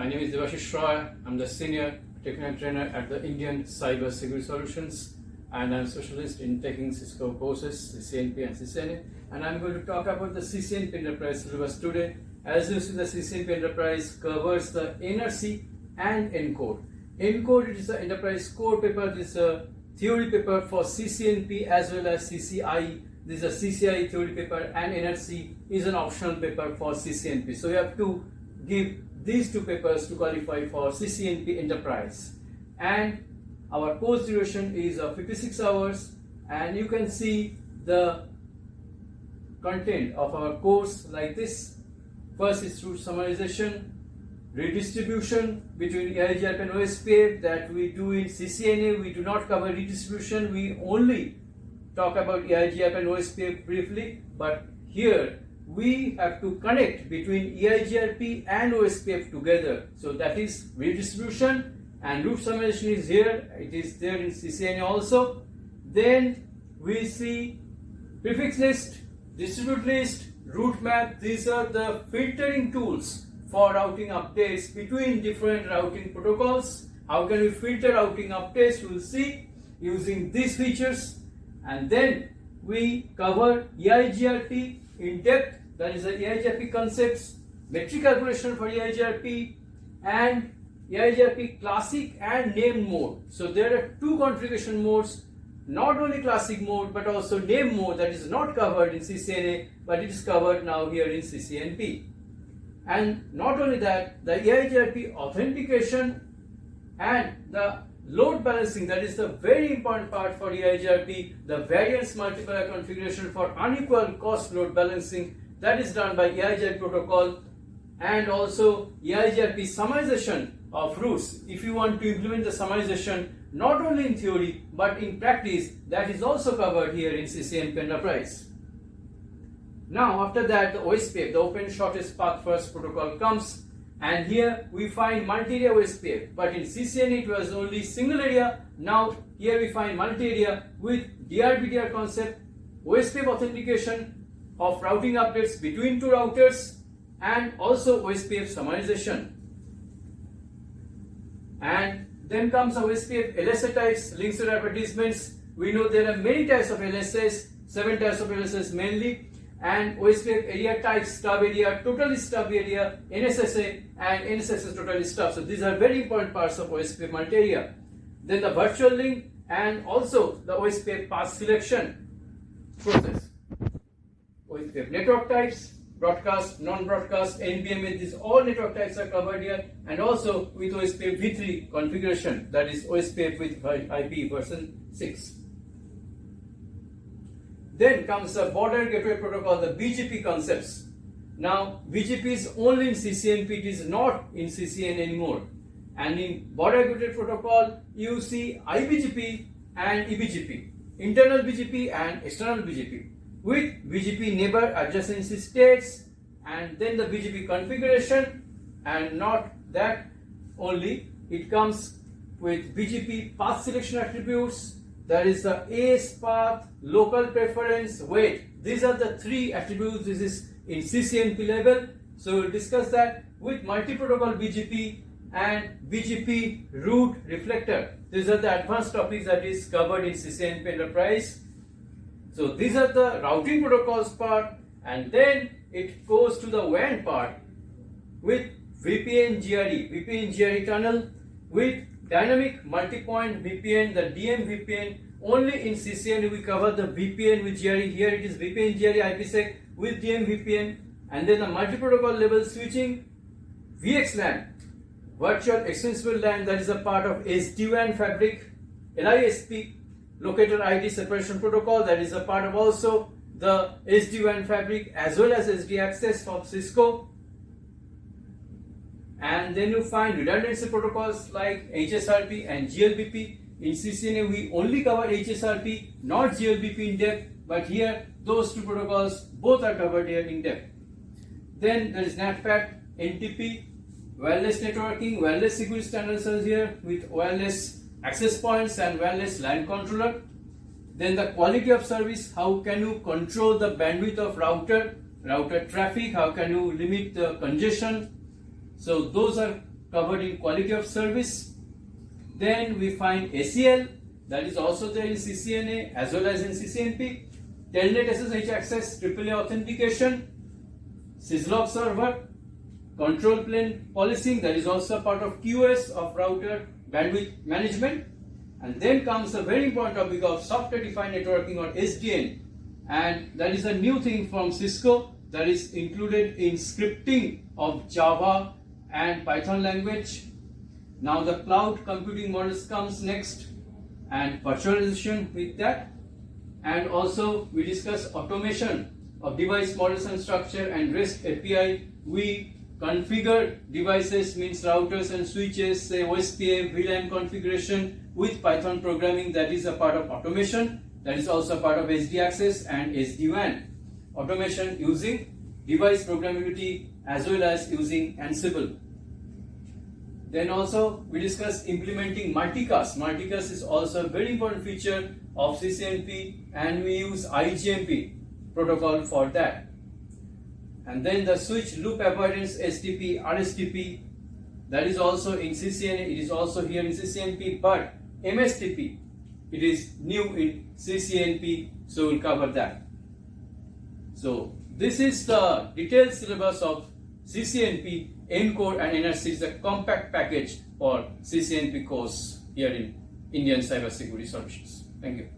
My name is Devashish Roy. I'm the Senior Technical Trainer at the Indian Cyber Security Solutions, and I'm a specialist in taking Cisco courses, CCNP and CCNA. And I'm going to talk about the CCNP Enterprise syllabus today. As you see, the CCNP Enterprise covers the NRC and ENCODE. ENCODE is the Enterprise Core paper. This is a theory paper for CCNP as well as CCI. This is a CCI theory paper, and NRC is an optional paper for CCNP. So you have to give these two papers to qualify for CCNP Enterprise. And our course duration is 56 hours, and you can see the content of our course like this. First is through summarization, redistribution between EIGRP and OSPF that we do in CCNA. We do not cover redistribution, we only talk about EIGRP and OSPF briefly, but here we have to connect between EIGRP and OSPF together. So that is redistribution, and root summarization is here, it is there in CCNA also. Then we see prefix list, distribute list, route map. These are the filtering tools for routing updates between different routing protocols. How can we filter routing updates? We will see using these features. And then we cover EIGRP in depth, that is the EIGRP concepts, metric calculation for EIGRP, and EIGRP classic and name mode. So there are two configuration modes, not only classic mode but also name mode, that is not covered in CCNA but it is covered now here in CCNP. And not only that, the EIGRP authentication and the load balancing, that is the very important part for EIGRP, the variance multiplier configuration for unequal cost load balancing, that is done by EIGRP protocol, and also EIGRP summarization of routes. If you want to implement the summarization not only in theory but in practice, that is also covered here in CCNP Enterprise. Now after that, the OSPF, the Open Shortest Path First protocol comes, and here we find multi-area OSPF, but in CCNA it was only single area. Now here we find multi-area with DRBDR concept, OSPF authentication of routing updates between two routers, and also OSPF summarization. And then comes the OSPF LSA types, links to advertisements. We know there are many types of LSAs, 7 types of LSAs mainly, and OSPF area types, stub area, totally stub area, NSSA, and NSSA totally stub. So these are very important parts of OSPF multi-area. Then the virtual link and also the OSPF path selection process. OSPF network types, broadcast, non-broadcast, NBMA, these all network types are covered here, and also with OSPF v3 configuration, that is OSPF with IP version 6. Then comes the Border Gateway Protocol, the BGP concepts. Now BGP is only in CCNP, it is not in CCN anymore. And in Border Gateway Protocol you see IBGP and EBGP, internal BGP and external BGP, with BGP neighbor adjacency states, and then the BGP configuration. And not that only, it comes with BGP path selection attributes, that is the AS path, local preference, weight. These are the three attributes. This is in CCNP level. So we'll discuss that with multi-protocol BGP and BGP route reflector. These are the advanced topics that is covered in CCNP Enterprise. So these are the routing protocols part, and then it goes to the WAN part with VPN GRE tunnel, with dynamic multi-point VPN, the DM VPN. Only in CCNA we cover the VPN with GRE. Here it is VPN GRE IPsec with DM VPN, and then the multi-protocol level switching, VXLAN, virtual extensible LAN, that is a part of SD-WAN fabric, LISP, locator ID separation protocol, that is a part of also the SD-WAN fabric as well as SD access from Cisco. And then you find redundancy protocols like HSRP and GLBP. In CCNA we only cover HSRP, not GLBP in depth, but here those two protocols both are covered here in depth. Then there is NATPAT, NTP, wireless networking, wireless security standards are here with wireless access points and wireless LAN controller. Then the quality of service, how can you control the bandwidth of router traffic, how can you limit the congestion. So those are covered in quality of service. Then we find ACL, that is also there in CCNA as well as in CCNP. Telnet SSH access, AAA authentication, syslog server, control plane policing, that is also part of QoS of router bandwidth management. And then comes a very important topic of software defined networking or SDN, and that is a new thing from Cisco that is included in scripting of Java and Python language. Now the cloud computing models comes next, and virtualization with that. And also we discuss automation of device models and structure and REST API. We configure devices, means routers and switches, say OSPF, VLAN configuration with Python programming, that is a part of automation. That is also a part of SD access and SD-WAN. Automation using device programmability as well as using Ansible. Then also we discuss implementing multicast. Multicast is also a very important feature of CCNP, and we use IGMP protocol for that. And then the switch loop avoidance STP, RSTP, that is also in CCNA, it is also here in CCNP, but MSTP, it is new in CCNP, so we'll cover that. So this is the detailed syllabus of CCNP, ENCODE and NRC is a compact package for CCNP course here in Indian Cyber Security Solutions. Thank you.